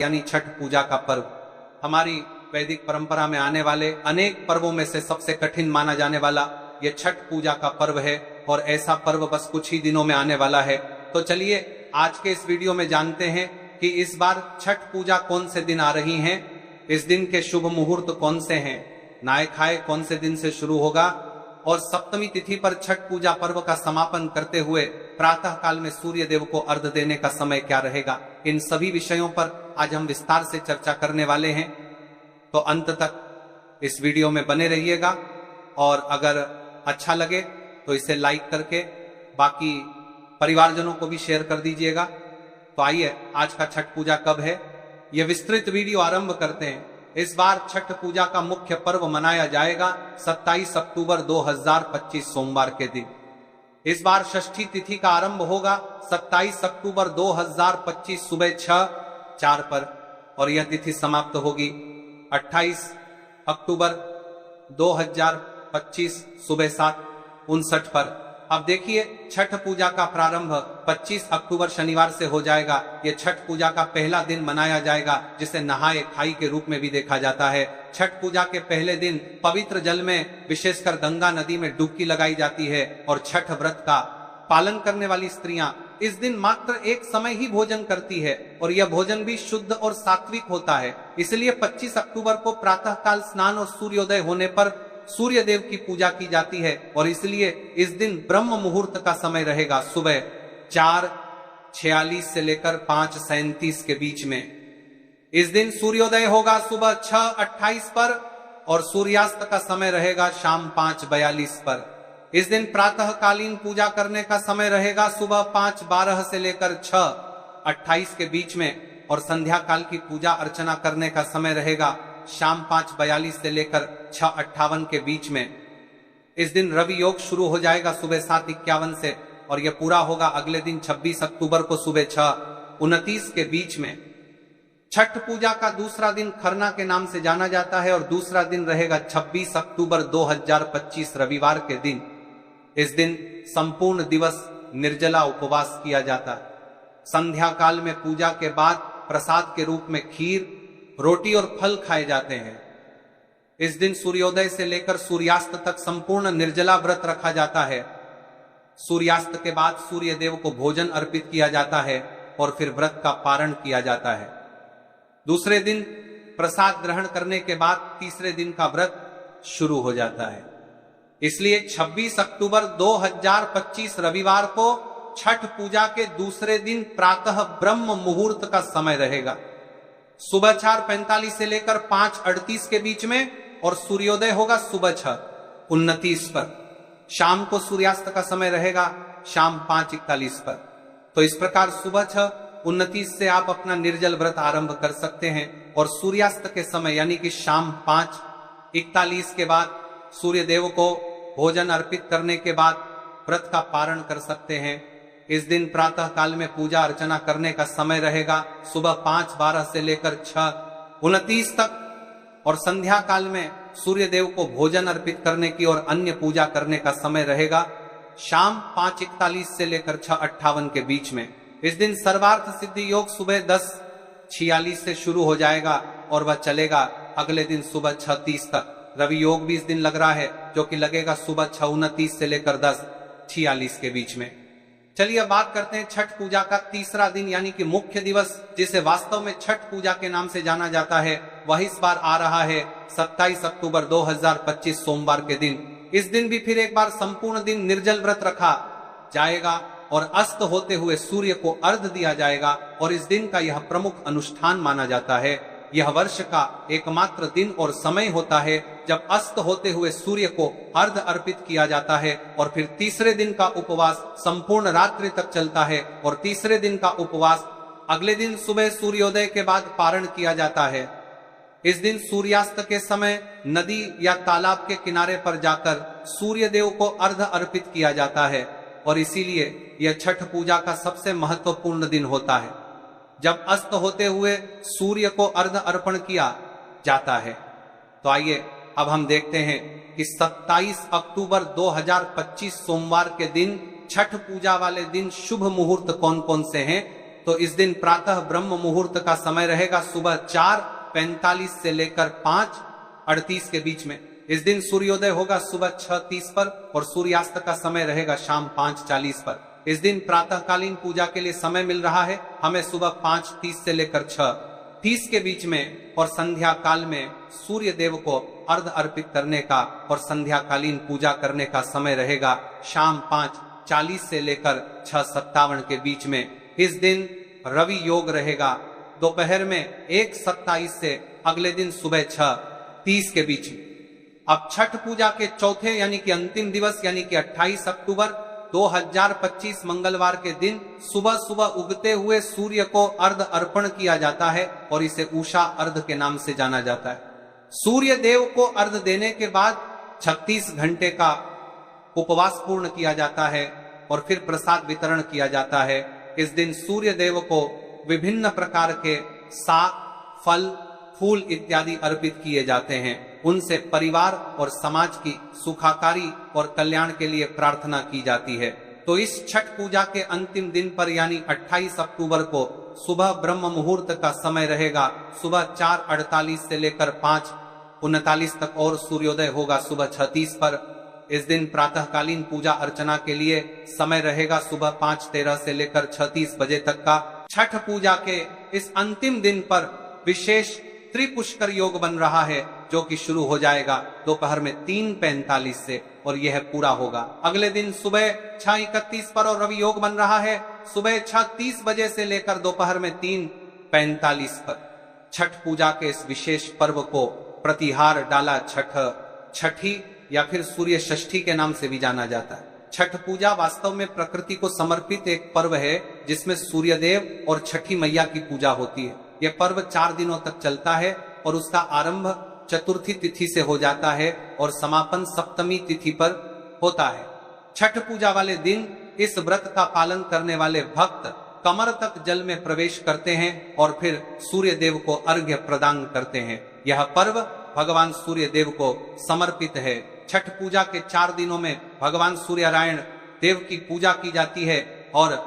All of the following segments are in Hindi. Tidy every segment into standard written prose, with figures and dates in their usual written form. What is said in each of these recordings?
यानी छठ पूजा का पर्व हमारी वैदिक परंपरा में आने वाले अनेक पर्वों में से सबसे कठिन माना जाने वाला ये छठ पूजा का पर्व है और ऐसा पर्व बस कुछ ही दिनों में आने वाला है। तो चलिए आज के इस वीडियो में जानते हैं कि इस बार छठ पूजा कौन से दिन आ रही हैं, इस दिन के शुभ मुहूर्त कौन से हैं, नहाय खाए कौन से दिन से शुरू होगा और सप्तमी तिथि पर छठ पूजा पर्व का समापन करते हुए प्रातः काल में सूर्य देव को अर्घ देने का समय क्या रहेगा। इन सभी विषयों पर आज हम विस्तार से चर्चा करने वाले हैं, तो अंत तक इस वीडियो में बने रहिएगा और अगर अच्छा लगे तो इसे लाइक करके बाकी परिवारजनों को भी शेयर कर दीजिएगा। तो आइए आज का छठ पूजा कब है यह विस्तृत वीडियो आरंभ करते हैं। इस बार छठ पूजा का मुख्य पर्व मनाया जाएगा 27 अक्टूबर 2025 सोमवार के दिन। इस बार षष्ठी तिथि का आरंभ होगा 27 अक्टूबर 2025 सुबह 6:04 पर और यह तिथि समाप्त होगी 28 अक्टूबर 2025 सुबह 7:59 पर। अब देखिए छठ पूजा का प्रारंभ 25 अक्टूबर शनिवार से हो जाएगा। ये छठ पूजा का पहला दिन मनाया जाएगा जिसे नहाए खाई के रूप में भी देखा जाता है। छठ पूजा के पहले दिन पवित्र जल में विशेषकर गंगा नदी में डुबकी लगाई जाती है और छठ व्रत का पालन करने वाली स्त्रियां इस दिन मात्र एक समय ही भोजन करती है और यह भोजन भी शुद्ध और सात्विक होता है। इसलिए 25 अक्टूबर को प्रातः काल स्नान और सूर्योदय होने पर सूर्य देव की पूजा की जाती है और इसलिए इस दिन ब्रह्म मुहूर्त का समय रहेगा सुबह 4:46 से लेकर 5:37 के बीच में। इस दिन सूर्योदय होगा सुबह 6:28 पर और सूर्यास्त का समय रहेगा शाम 5:42 पर। इस दिन प्रातः कालीन पूजा करने का समय रहेगा सुबह 5:12 से लेकर 6:28 के बीच में और संध्या काल की पूजा अर्चना करने का समय रहेगा शाम 5:42 से लेकर 6:58 के बीच में। इस दिन रवि योग शुरू हो जाएगा सुबह 7:51 से और यह पूरा होगा अगले दिन 26 अक्टूबर को सुबह 6:29 के बीच में। छठ पूजा का दूसरा दिन खरना के नाम से जाना जाता है और दूसरा दिन रहेगा 26 अक्टूबर 2025 रविवार के दिन। इस दिन संपूर्ण दिवस निर्जला उपवास किया जाता है। संध्या काल में पूजा के बाद प्रसाद के रूप में खीर, रोटी और फल खाए जाते हैं। इस दिन सूर्योदय से लेकर सूर्यास्त तक संपूर्ण निर्जला व्रत रखा जाता है। सूर्यास्त के बाद सूर्य देव को भोजन अर्पित किया जाता है और फिर व्रत का पारण किया जाता है। दूसरे दिन प्रसाद ग्रहण करने के बाद तीसरे दिन का व्रत शुरू हो जाता है। इसलिए 26 अक्टूबर 2025 रविवार को छठ पूजा के दूसरे दिन प्रातः ब्रह्म मुहूर्त का समय रहेगा सुबह 4:45 से लेकर 5:38 के बीच में और सूर्योदय होगा सुबह 6:29 पर। शाम को सूर्यास्त का समय रहेगा शाम 5:41 पर। तो इस प्रकार सुबह 6:29 से आप अपना निर्जल व्रत आरंभ कर सकते हैं और सूर्यास्त के समय यानी कि शाम 5:41 के बाद सूर्य देव को भोजन अर्पित करने के बाद व्रत का पारण कर सकते हैं। इस दिन प्रातः काल में पूजा अर्चना करने का समय रहेगा सुबह 5:12 से लेकर 6:29 तक और संध्या काल में सूर्य देव को भोजन अर्पित करने की और अन्य पूजा करने का समय रहेगा शाम 5:41 से लेकर 6:58 के बीच में। इस दिन सर्वार्थ सिद्धि योग सुबह 10:46 से शुरू हो जाएगा और वह चलेगा अगले दिन सुबह 6:30 तक। रवि योग भी इस दिन लग रहा है जो कि लगेगा सुबह 6:29 से लेकर 10:46 के बीच में। चलिए बात करते हैं छठ पूजा का तीसरा दिन यानी कि मुख्य दिवस जिसे वास्तव में छठ पूजा के नाम से जाना जाता है। वह इस बार आ रहा है 27 अक्टूबर 2025 सोमवार के दिन। इस दिन भी फिर एक बार संपूर्ण दिन निर्जल व्रत रखा जाएगा और अस्त होते हुए सूर्य को अर्घ दिया जाएगा और इस दिन का यह प्रमुख अनुष्ठान माना जाता है। यह वर्ष का एकमात्र दिन और समय होता है जब अस्त होते हुए सूर्य को अर्घ अर्पित किया जाता है और फिर तीसरे दिन का उपवास संपूर्ण रात्रि तक चलता है और तीसरे दिन का उपवास अगले दिन सुबह सूर्योदय के बाद पारण किया जाता है। इस दिन सूर्यास्त के समय नदी या तालाब के किनारे पर जाकर सूर्य देव को अर्घ अर्पित किया जाता है और इसीलिए यह छठ पूजा का सबसे महत्वपूर्ण दिन होता है जब अस्त होते हुए सूर्य को अर्घ अर्पण किया जाता है। तो आइए अब हम देखते हैं कि 27 अक्टूबर 2025 सोमवार के दिन छठ पूजा वाले दिन शुभ मुहूर्त कौन कौन से हैं तो इस दिन प्रातः ब्रह्म मुहूर्त का समय रहेगा सुबह 4:45 से लेकर 5:38 के बीच में। इस दिन सूर्योदय होगा सुबह 6:30 पर और सूर्यास्त का समय रहेगा शाम 5:40 पर। इस दिन प्रातःकालीन पूजा के लिए समय मिल रहा है हमें सुबह 5:30 से लेकर 6:30 के बीच में, और संध्या काल में सूर्य देव को अर्घ अर्पित करने का और संध्याकालीन पूजा करने का समय रहेगा शाम 5:40 से लेकर 6:57 के बीच में। इस दिन रवि योग रहेगा दोपहर में 1:27 से अगले दिन सुबह 6:30 के बीच में। अब छठ पूजा के चौथे यानी कि अंतिम दिवस यानी कि 28 अक्टूबर 2025 मंगलवार के दिन सुबह सुबह उगते हुए सूर्य को अर्घ अर्पण किया जाता है और इसे उषा अर्घ के नाम से जाना जाता है। सूर्य देव को अर्घ देने के बाद 36 घंटे का उपवास पूर्ण किया जाता है और फिर प्रसाद वितरण किया जाता है। इस दिन सूर्य देव को विभिन्न प्रकार के साग, फल, फूल इत्यादि अर्पित किए जाते हैं। उनसे परिवार और समाज की सुखाकारी और कल्याण के लिए प्रार्थना की जाती है। तो इस छठ पूजा के अंतिम दिन पर यानी 28 अक्टूबर को सुबह ब्रह्म मुहूर्त का समय रहेगा सुबह 4:48 से लेकर 5:39 तक और सूर्योदय होगा सुबह 6:30 पर। इस दिन प्रातःकालीन पूजा अर्चना के लिए समय रहेगा सुबह 5:13 से लेकर 6:30 बजे तक का। छठ पूजा के इस अंतिम दिन पर विशेष त्रिपुष्कर योग बन रहा है जो कि शुरू हो जाएगा दोपहर में 3:45 से और यह पूरा होगा अगले दिन सुबह 6:31 पर। और रवि योग बन रहा है सुबह 6:30 बजे से लेकर दोपहर में 3:45 पर। छठ पूजा के इस विशेष पर्व को प्रतिहार डाला छठी या फिर सूर्य षष्ठी के नाम से भी जाना जाता है। छठ पूजा वास्तव में प्रकृति को समर्पित एक पर्व है जिसमें सूर्यदेव और छठी मैया की पूजा होती है। यह पर्व 4 दिनों तक चलता है और उसका आरंभ चतुर्थी तिथि से हो जाता है और समापन सप्तमी तिथि पर होता है। छठ पूजा वाले दिन इस व्रत का पालन करने वाले भक्त कमर तक जल में प्रवेश करते हैं और फिर सूर्य देव को अर्घ्य प्रदान करते हैं। यह पर्व भगवान सूर्य देव को समर्पित है। छठ पूजा के 4 दिनों में भगवान सूर्यनारायण देव की पूजा की जाती है और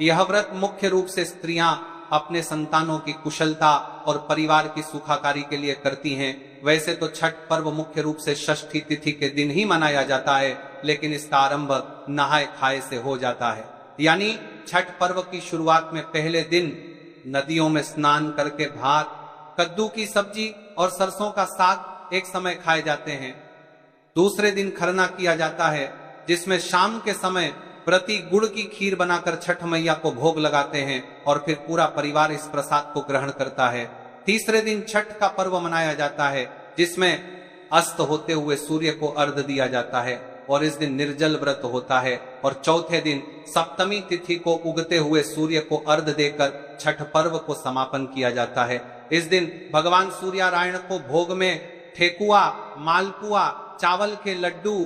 यह व्रत मुख्य रूप से स्त्रियां अपने संतानों की कुशलता और परिवार की सुखाकारी के लिए करती हैं। वैसे तो छठ पर्व मुख्य रूप से षष्ठी तिथि के दिन ही मनाया जाता है, लेकिन इसका आरंभ नहाए खाए से हो जाता है। यानी छठ पर्व की शुरुआत में पहले दिन नदियों में स्नान करके भात, कद्दू की सब्जी और सरसों का साग एक समय खाए जाते हैं। दूसरे दिन खरना किया जाता है जिसमें शाम के समय प्रति गुड़ की खीर बनाकर छठ मैया को भोग लगाते हैं और फिर पूरा परिवार इस प्रसाद को ग्रहण करता है। तीसरे दिन छठ का पर्व मनाया जाता है जिसमें अस्त होते हुए सूर्य को अर्घ दिया जाता है और इस दिन निर्जल व्रत होता है। और चौथे दिन सप्तमी तिथि को उगते हुए सूर्य को अर्घ देकर छठ पर्व को समापन किया जाता है। इस दिन भगवान सूर्यनारायण को भोग में ठेकुआ, मालपुआ, चावल के लड्डू,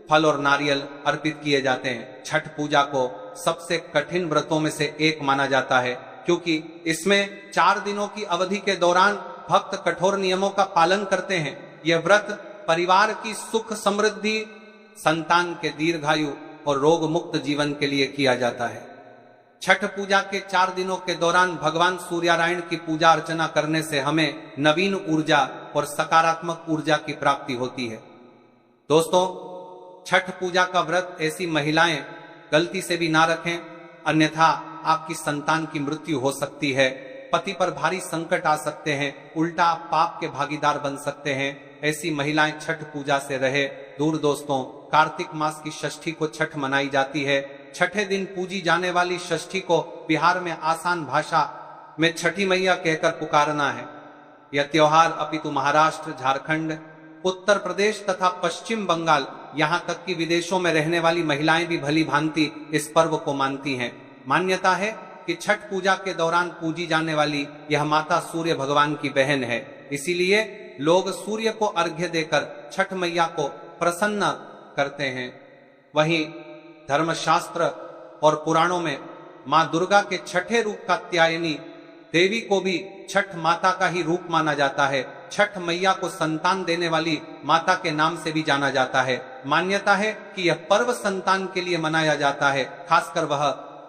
फल और नारियल अर्पित किए जाते हैं। छठ पूजा को सबसे कठिन व्रतों में से एक माना जाता है क्योंकि इसमें 4 दिनों की अवधि के दौरान भक्त कठोर नियमों का पालन करते हैं। यह व्रत परिवार की सुख समृद्धि, संतान के दीर्घायु और रोग मुक्त जीवन के लिए किया जाता है। छठ पूजा के 4 दिनों के दौरान भगवान सूर्यनारायण की पूजा अर्चना करने से हमें नवीन ऊर्जा और सकारात्मक ऊर्जा की प्राप्ति होती है। दोस्तों, छठ पूजा का व्रत ऐसी महिलाएं गलती से भी ना रखें, अन्यथा आपकी संतान की मृत्यु हो सकती है, पति पर भारी संकट आ सकते हैं, उल्टा पाप के भागीदार बन सकते हैं। ऐसी महिलाएं छठ पूजा से रहे दूर। दोस्तों, कार्तिक मास की षष्ठी को छठ मनाई जाती है। छठे दिन पूजी जाने वाली षष्ठी को बिहार में आसान भाषा में छठी मैया कहकर पुकारना है। यह त्योहार अपितु महाराष्ट्र, झारखंड, उत्तर प्रदेश तथा पश्चिम बंगाल, यहाँ तक कि विदेशों में रहने वाली महिलाएं भी भली भांति इस पर्व को मानती हैं। मान्यता है कि छठ पूजा के दौरान पूजी जाने वाली यह माता सूर्य भगवान की बहन है, इसीलिए लोग सूर्य को अर्घ्य देकर छठ मैया को प्रसन्न करते हैं। वहीं धर्मशास्त्र और पुराणों में माँ दुर्गा के छठे रूप कात्यायनी देवी को भी छठ माता का ही रूप माना जाता है। छठ मैया को संतान देने वाली माता के नाम से भी जाना जाता है। मान्यता है कि यह पर्व संतान के लिए मनाया जाता है, खासकर वह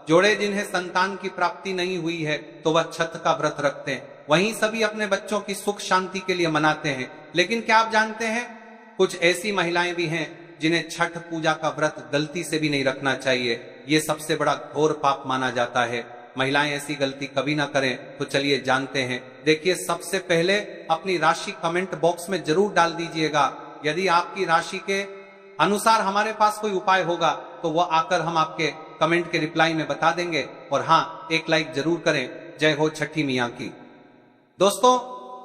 जोड़े जिन्हें संतान की प्राप्ति नहीं हुई है तो वह छठ का व्रत रखते हैं। वहीं सभी अपने बच्चों की सुख शांति के लिए मनाते हैं। लेकिन क्या आप जानते हैं, कुछ ऐसी महिलाएं भी हैं जिन्हें छठ पूजा का व्रत गलती से भी नहीं रखना चाहिए। ये सबसे बड़ा घोर पाप माना जाता है। महिलाएं ऐसी गलती कभी ना करें। तो चलिए जानते हैं। देखिए, सबसे पहले अपनी राशि कमेंट बॉक्स में जरूर डाल दीजिएगा। यदि आपकी राशि के अनुसार हमारे पास कोई उपाय होगा तो वह आकर हम आपके कमेंट के रिप्लाई में बता देंगे। और हाँ, एक लाइक जरूर करें। जय हो छठी मियाँ की। दोस्तों,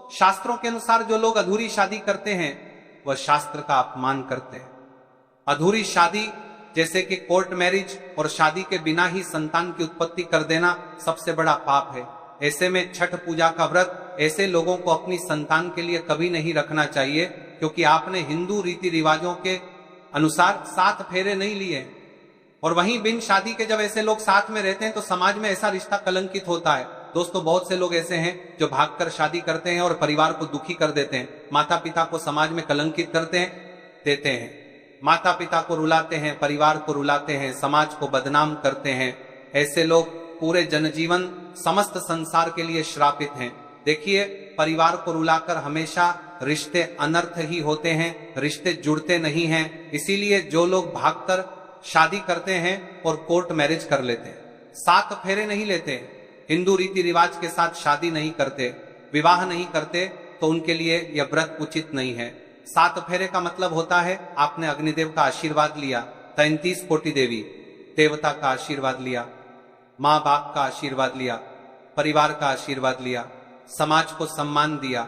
शास्त्रों के अनुसार जो लोग अधूरी शादी करते हैं वह शास्त्र का अपमान करते हैं। अधूरी शादी जैसे कि कोर्ट मैरिज और शादी के बिना ही संतान की उत्पत्ति कर देना सबसे बड़ा पाप है। ऐसे में छठ पूजा का व्रत ऐसे लोगों को अपनी संतान के लिए कभी नहीं रखना चाहिए, क्योंकि आपने हिंदू रीति रिवाजों के अनुसार 7 फेरे नहीं लिए। और वहीं बिन शादी के जब ऐसे लोग साथ में रहते हैं तो समाज में ऐसा रिश्ता कलंकित होता है। दोस्तों, बहुत से लोग ऐसे हैं जो भागकर शादी करते हैं और परिवार को दुखी कर देते हैं, माता पिता को समाज में कलंकित देते हैं, माता पिता को रुलाते हैं, परिवार को रुलाते हैं, समाज को बदनाम करते हैं। ऐसे लोग पूरे जनजीवन समस्त संसार के लिए श्रापित हैं। देखिए, परिवार को रुलाकर हमेशा रिश्ते अनर्थ ही होते हैं, रिश्ते जुड़ते नहीं हैं। इसीलिए जो लोग भागकर शादी करते हैं और कोर्ट मैरिज कर लेते हैं, 7 फेरे नहीं लेते, हिंदू रीति रिवाज के साथ शादी नहीं करते, विवाह नहीं करते, तो उनके लिए यह व्रत उचित नहीं है। 7 फेरे का मतलब होता है आपने अग्निदेव का आशीर्वाद लिया, 33 कोटि देवी देवता का आशीर्वाद लिया, माँ बाप का आशीर्वाद लिया, परिवार का आशीर्वाद लिया, समाज को सम्मान दिया।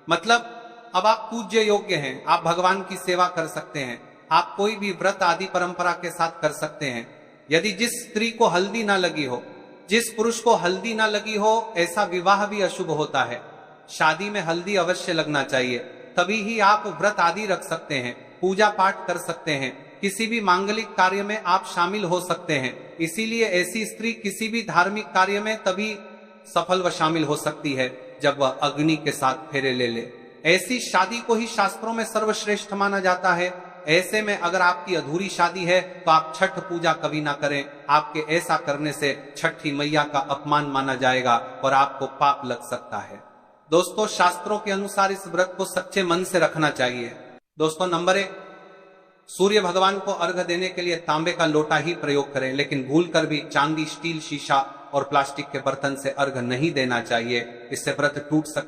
मतलब अब आप पूज्य योग्य हैं, आप भगवान की सेवा कर सकते हैं, आप कोई भी व्रत आदि परंपरा के साथ कर सकते हैं। यदि जिस स्त्री को हल्दी ना लगी हो, जिस पुरुष को हल्दी ना लगी हो, ऐसा विवाह भी अशुभ होता है। शादी में हल्दी अवश्य लगना चाहिए, तभी ही आप व्रत आदि रख सकते हैं, पूजा पाठ कर सकते हैं, किसी भी मांगलिक कार्य में आप शामिल हो सकते हैं। इसीलिए ऐसी स्त्री किसी भी धार्मिक कार्य में तभी सफल व शामिल हो सकती है जब वह अग्नि के साथ फेरे ले ले। ऐसी शादी को ही शास्त्रों में सर्वश्रेष्ठ माना जाता है। ऐसे में अगर आपकी अधूरी शादी है तो आप छठ पूजा कभी ना करें। आपके ऐसा करने से छठी मैया का अपमान माना जाएगा और आपको पाप लग सकता है। दोस्तों, शास्त्रों के अनुसार इस व्रत को सच्चे मन से रखना चाहिए। दोस्तों, नंबर 1, सूर्य भगवान को अर्घ्य देने के लिए तांबे का लोटा ही प्रयोग करें, लेकिन भूलकर भी चांदी, स्टील, शीशा और प्लास्टिक के बर्तन से अर्घ्य नहीं देना चाहिए। इससे व्रत टूट सकता है।